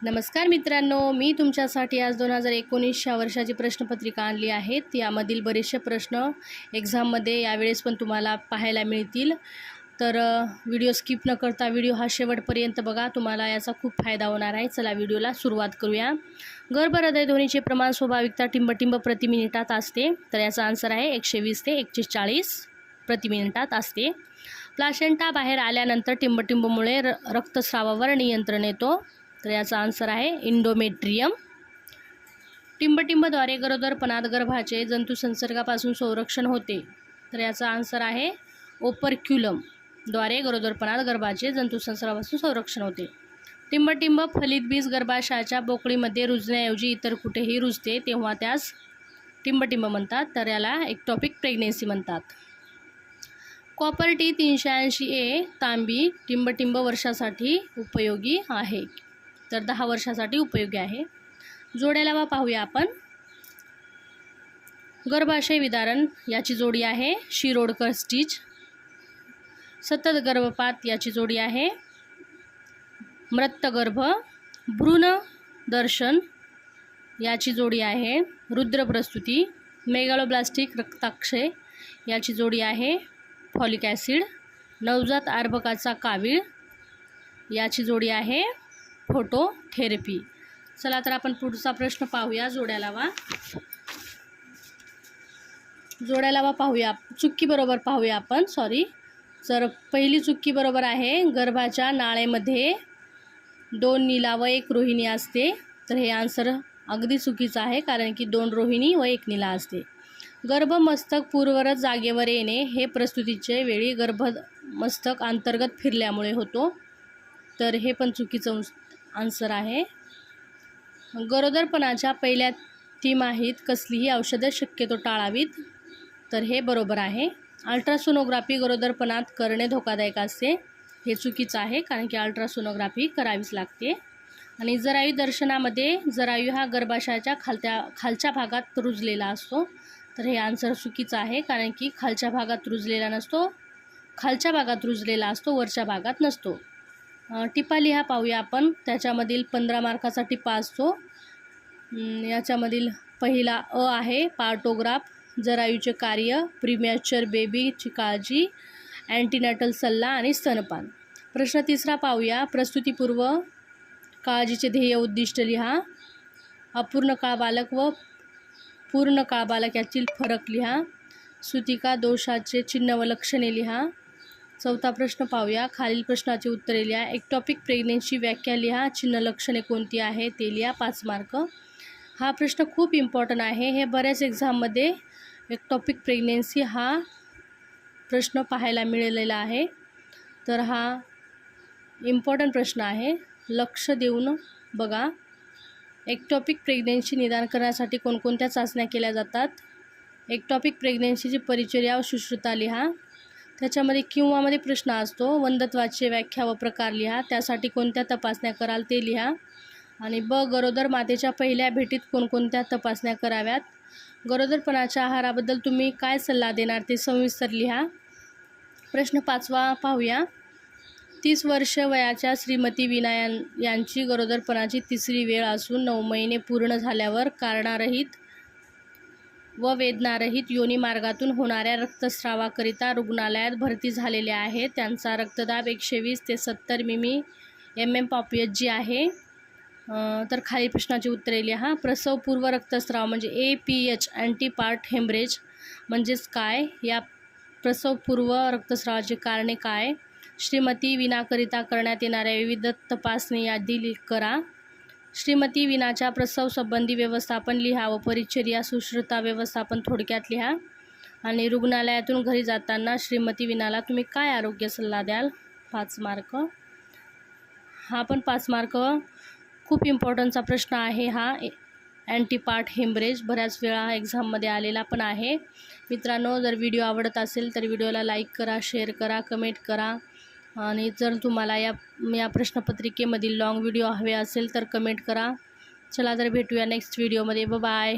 नमस्कार मित्रांनो, मी तुमच्यासाठी आज 2019 या वर्षाची प्रश्नपत्रिका आणली आहे। यामधील बरेचसे प्रश्न एक्झाममध्ये यावेळेस पण तुम्हाला पाहायला मिळतील। तर व्हिडिओ स्किप न करता व्हिडिओ हा शेवटपर्यंत बघा, तुम्हाला याचा खूप फायदा होणार आहे। चला व्हिडिओला सुरुवात करूया। गर्भहृदय ध्वनीचे प्रमाण स्वाभाविकता टिंब प्रति मिनिटात असते। तर याचा आन्सर आहे 120 ते 140 प्रति मिनिटात असते। प्लासेंटा बाहेर आल्यानंतर टिंबमुळे रक्तस्रावावर नियंत्रण येतो। तर याचा आन्सर आहे इंडोमेट्रियम। टिंबद्वारे गरोदरपणात गर्भाचे जंतू संसर्गापासून संरक्षण होते। तर याचा आन्सर आहे ओपर्क्युलम द्वारे गरोदरपणात गर्भाचे जंतू संसर्गापासून संरक्षण होते। टिंब फलित बीज गर्भाशयाच्या पोकळीमध्ये रुजण्याऐवजी इतर कुठेही रुजते तेव्हा त्यास टिंब म्हणतात। तर याला एक्टॉपिक प्रेग्नेन्सी म्हणतात। कॉपर टी 380A तांबी टिंब वर्षासाठी उपयोगी आहे। तर 10 वर्षासाठी उपयोगी आहे। जोड्या लावा पाहूया आपण। गर्भाशय विदारण याची जोडी आहे शिरोडकर स्टिच। सतत गर्भपात याची जोडी आहे मृतगर्भ। भ्रूण दर्शन याची जोडी आहे रुद्र प्रस्तुती। मेगालोब्लास्टिक रक्ताक्षय याची जोडी आहे फॉलिक ॲसिड। नवजात अर्भकाचा कावीळ याची जोडी आहे फोटोथेरपी। चला तर आपण पुढचा प्रश्न पाहूया। जोड्या लावा पाहूया। चुक्की बरोबर पाहूया आपण। तर पहिली चुक्की बरोबर आहे। गर्भाच्या नाळेमध्ये 2 नीला व 1 रोहिणी असते। तर हे आन्सर अगदी चुकीचं आहे, कारण की 2 रोहिणी व 1 नीला असते। गर्भमस्तक पूर्वरत जागेवर येणे हे प्रस्तुतीचे वेळी गर्भमस्तक अंतर्गत फिरल्यामुळे होतो। तर हे पण चुकीचं आन्सर आहे। गरोदरपणाच्या पहिल्या तिमाहीत कसलीही औषधे शक्यतो टाळावीत। तर हे बरोबर आहे। अल्ट्रासोनोग्राफी गरोदरपणात करणे धोकादायक असते। हे चुकीचं आहे, कारण की अल्ट्रासोनोग्राफी करावीच लागते। आणि जरायू दर्शनामध्ये जरायू हा गर्भाशयाच्या खालच्या भागात रुजलेला असतो। तर हे आन्सर चुकीचं आहे, कारण की खालच्या भागात रुजलेला नसतो, खालच्या भागात रुजलेला असतो, वरच्या भागात नसतो। टिपा लिहा पाहूया आपण। त्याच्यामधील 15 मार्काचा टिपा असतो। याच्यामधील पहिला अ आहे पार्टोग्राफ, जरायूचे कार्य, प्रीमॅच्युअर बेबीची काळजी, अँटीनॅटल सल्ला आणि स्तनपान। प्रश्न तिसरा पाहूया। प्रसूतीपूर्व काळजीचे ध्येय उद्दिष्ट लिहा। अपूर्ण काळ बालक व पूर्ण काळ बालक यातील फरक लिहा। सूतिका दोषाचे चिन्ह व लक्षणे लिहा। चौथा प्रश्न पाहूया। खालील प्रश्नाची उत्तरे लिहा। एक्टॉपिक प्रेग्नेन्सी व्याख्या लिहा। चिन्ह लक्षणे कोणती आहे ते लिहा। 5 मार्क। हा प्रश्न खूप इम्पॉर्टंट आहे। हे बऱ्याच एक्झाममध्ये एक्टॉपिक प्रेग्नेन्सी हा प्रश्न पाहायला मिळालेला आहे। तर हा इम्पॉर्टंट प्रश्न आहे, लक्ष देऊन बघा। एक्टॉपिक प्रेग्नेन्सी निदान करण्यासाठी कोणकोणत्या चाचण्या केल्या जातात? एक्टॉपिक प्रेग्नेन्सीची परिचर्या व शुश्रूषा लिहा। त्याच्यामध्ये किंवामध्ये प्रश्न असतो। वंध्यत्वाची व्याख्या व प्रकार लिहा। त्यासाठी कोणत्या तपासण्या कराल ते लिहा। आणि गरोदर मातेच्या पहिल्या भेटीत कोणकोणत्या तपासण्या कराव्यात? गरोदरपणाच्या आहाराबद्दल तुम्ही काय सल्ला देणार ते सविस्तर लिहा। प्रश्न 5वा पाहूया। 30 वर्ष वयाच्या श्रीमती वीणा यांची गरोदरपणाची 3री वेळ असून 9 महिने पूर्ण झाल्यावर कारणारहित व वेदनारहित योनी मार्गातून होणाऱ्या रक्तस्रावाकरिता रुग्णालयात भरती झालेले आहे। त्यांचा रक्तदाब 120 ते 70 mm/Hg आहे। तर खालील प्रश्नाची उत्तरे लिहा। प्रसवपूर्व रक्तस्राव म्हणजे APH अँटीपार्ट हेमरेज म्हणजेच काय? या प्रसवपूर्व रक्तस्रावाची कारणे काय? श्रीमती वीणाकरिता करण्यात येणाऱ्या विविध तपासणी यादी करा। श्रीमती वीणाच्या प्रसवसंबंधी व्यवस्थापन लिहा व परिचर्या शुश्रूषा व्यवस्थापन थोडक्यात लिहा। आणि रुग्णालयातून घरी जाताना श्रीमती वीणाला तुम्ही काय आरोग्य सल्ला द्याल? 5 मार्क। हा पण 5 मार्क खूप इम्पॉर्टंटचा प्रश्न आहे। हा अँटीपार्ट हेमरेज बऱ्याच वेळा एक्झाममध्ये आलेला पण आहे। मित्रांनो, जर व्हिडिओ आवडत असेल तर व्हिडिओला लाईक करा, शेअर करा, कमेंट करा। आणि जर तुम्हाला या प्रश्नपत्रिकेमधील लॉंग व्हिडिओ हवे असेल तर कमेंट करा। चला तर भेटूया नेक्स्ट व्हिडिओमध्ये। बाय।